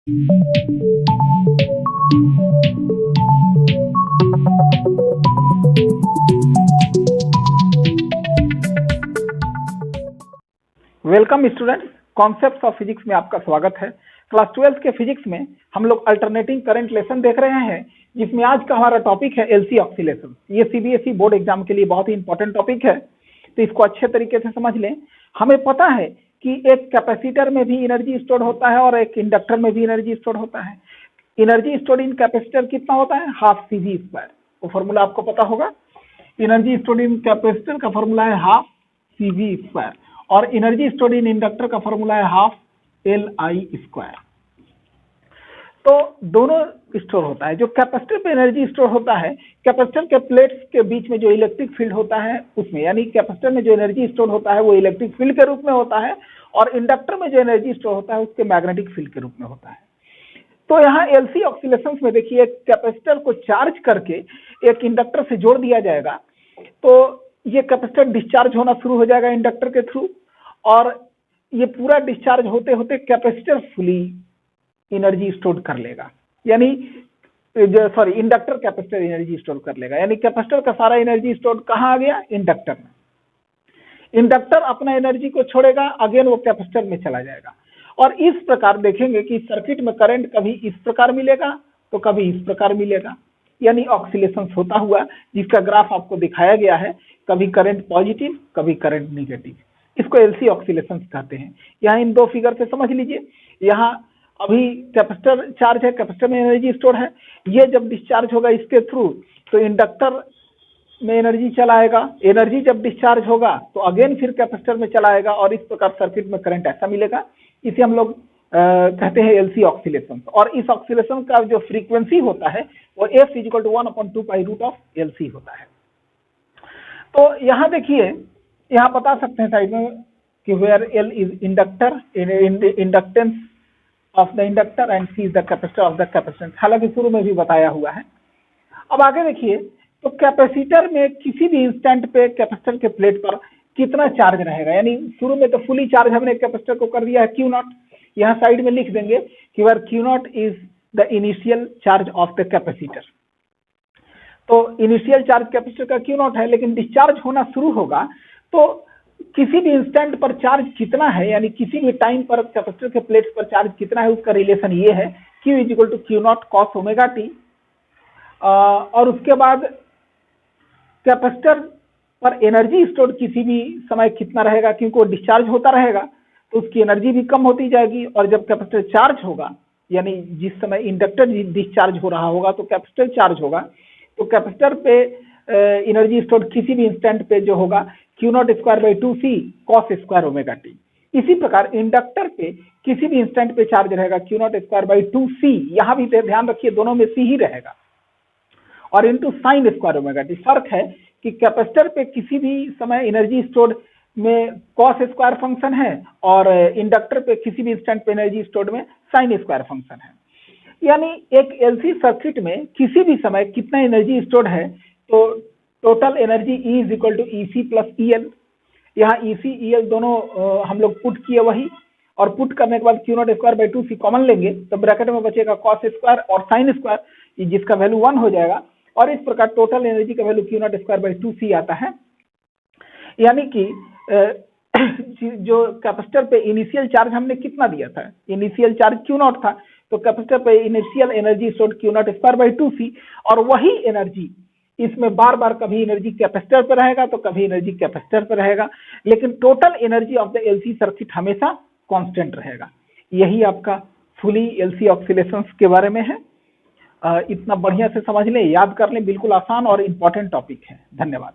Welcome students, concepts of physics में आपका स्वागत है। क्लास 12 के फिजिक्स में हम लोग अल्टरनेटिंग करंट लेसन देख रहे हैं, जिसमें आज का हमारा टॉपिक है एलसी ऑक्सीलेशन। ये सीबीएसई बोर्ड एग्जाम के लिए बहुत ही इंपॉर्टेंट टॉपिक है, तो इसको अच्छे तरीके से समझ लें। हमें पता है कि एक कैपेसिटर में भी एनर्जी स्टोर होता है और एक इंडक्टर में भी एनर्जी स्टोर होता है। एनर्जी स्टोर इन कैपेसिटर कितना होता है? Half CV square. वो फॉर्मूला आपको पता होगा। एनर्जी स्टोर इन कैपेसिटर का फॉर्मूला है हाफ CV स्क्वायर और एनर्जी स्टोर इन इंडक्टर का फॉर्मूला है हाफ LI स्क्वायर। तो दोनों स्टोर होता है। जो कैपेसिटर पे एनर्जी स्टोर होता है, कैपेसिटर के प्लेट्स के बीच में जो इलेक्ट्रिक फील्ड होता है उसमें, यानी कैपेसिटर में जो एनर्जी स्टोर होता है वो इलेक्ट्रिक फील्ड के रूप में होता है और इंडक्टर में जो एनर्जी स्टोर होता है उसके मैग्नेटिक फील्ड के रूप में होता है। तो यहाँ एलसी ऑक्सीलेशंस में देखिए, एक कैपेसिटर को चार्ज करके एक इंडक्टर से जोड़ दिया जाएगा, तो ये कैपेसिटर डिस्चार्ज होना शुरू हो जाएगा इंडक्टर के थ्रू, और ये पूरा डिस्चार्ज होते होते कैपेसिटर फुली एनर्जी स्टोर कर लेगा, यानी इंडक्टर कैपेसिटर एनर्जी स्टोर कर लेगा। यानी कैपेसिटर का सारा एनर्जी स्टोर कहाँ आ गया? इंडक्टर में। इंडक्टर अपना एनर्जी को छोड़ेगा, अगेन वो कैपेसिटर में चला जाएगा। और इस प्रकार देखेंगे कि सर्किट में करंट कभी इस प्रकार मिलेगा तो कभी इस प्रकार मिलेगा, यानी ऑक्सीलेशन होता हुआ, जिसका ग्राफ आपको दिखाया गया है। कभी करंट पॉजिटिव, कभी करंट निगेटिव। इसको एलसी ऑक्सीलेशन कहते हैं। यहाँ इन दो फिगर से समझ लीजिए। यहाँ अभी कैपेसिटर चार्ज है, कैपेसिटर में एनर्जी स्टोर है। ये जब डिस्चार्ज होगा इसके थ्रू तो इंडक्टर में एनर्जी चलाएगा। एनर्जी जब डिस्चार्ज होगा तो अगेन फिर कैपेसिटर में चलाएगा और इस प्रकार सर्किट में करंट ऐसा मिलेगा। इसे हम लोग कहते हैं एलसी ऑक्सीलेशन। और इस ऑक्सीलेशन का जो फ्रीक्वेंसी होता है वो F = 1/2π√LC होता है। तो यहाँ देखिए, यहाँ बता सकते हैं साइड में कि where L is inductor, inductance of the inductor and C is the capacitor of the capacitance. हालांकि शुरू में भी बताया हुआ है। अब आगे देखिए, तो कैपेसिटर में किसी भी इंस्टेंट पे कैपेसिटर के प्लेट पर कितना चार्ज रहेगा, यानी शुरू में तो फुली चार्ज हमने कैपेसिटर को कर दिया है Q0। यहाँ साइड में लिख देंगे कि where Q0 is the initial charge of the capacitor. तो इनिशियल चार्ज कैपेसिटर का Q0 है, लेकिन डिस्चार्ज होना शुरू होगा तो किसी भी इंस्टेंट पर चार्ज कितना है, यानी किसी भी टाइम पर कैपेसिटर के प्लेट्स पर चार्ज कितना है, उसका रिलेशन ये है Q = Q0 cos ωt। और उसके बाद कैपेसिटर पर एनर्जी स्टोर किसी भी समय कितना रहेगा, क्योंकि वो डिस्चार्ज होता रहेगा तो उसकी एनर्जी भी कम होती जाएगी। और जब कैपेसिटर चार्ज होगा, यानी जिस समय इंडक्टर डिस्चार्ज हो रहा होगा तो कैपेसिटर चार्ज होगा, तो कैपेसिटर पे एनर्जी स्टोर किसी भी इंस्टेंट पे जो होगा Q0²2C cos स्क्वायर ωt। इसी प्रकार इंडक्टर पे किसी भी इंस्टेंट पे चार्ज रहेगा Q0²2C। यहाँ भी ध्यान रखिए, दोनों में C ही रहेगा, और इंटू साइन स्क्वायर ωt। फर्क है कि कैपेसिटर पे किसी भी समय एनर्जी स्टोर में कॉस स्क्वायर फंक्शन है और इंडक्टर पे किसी भी इंस्टेंट पे एनर्जी स्टोर में साइन स्क्वायर फंक्शन है। यानी एक एलसी सर्किट में किसी भी समय कितना एनर्जी स्टोर है, तो total energy E = EC + EL। यहाँ EC EL दोनों हम लोग पुट किए वही, और पुट करने के बाद Q0²2C कॉमन लेंगे तो ब्रैकेट में बचेगा कॉस स्क्वायर और साइन स्क्वायर, जिसका वैल्यू 1 हो जाएगा। और इस प्रकार टोटल एनर्जी का वैल्यू Q0²2C आता है। यानी कि जो कैपेसिटर पे इनिशियल चार्ज हमने कितना दिया था, इनिशियल चार्ज Q0 था, तो कैपेसिटर पे इनिशियल एनर्जी स्टोर Q0²2C, और वही एनर्जी इसमें बार बार कभी एनर्जी कैपेसिटर पे रहेगा तो कभी एनर्जी कैपेसिटर पे रहेगा, लेकिन total energy of the LC circuit हमेशा कांस्टेंट रहेगा। यही आपका फुली एलसी ऑक्सीलेशंस के बारे में है। इतना बढ़िया से समझ लें, याद कर लें, बिल्कुल आसान और इम्पोर्टेंट टॉपिक है। धन्यवाद।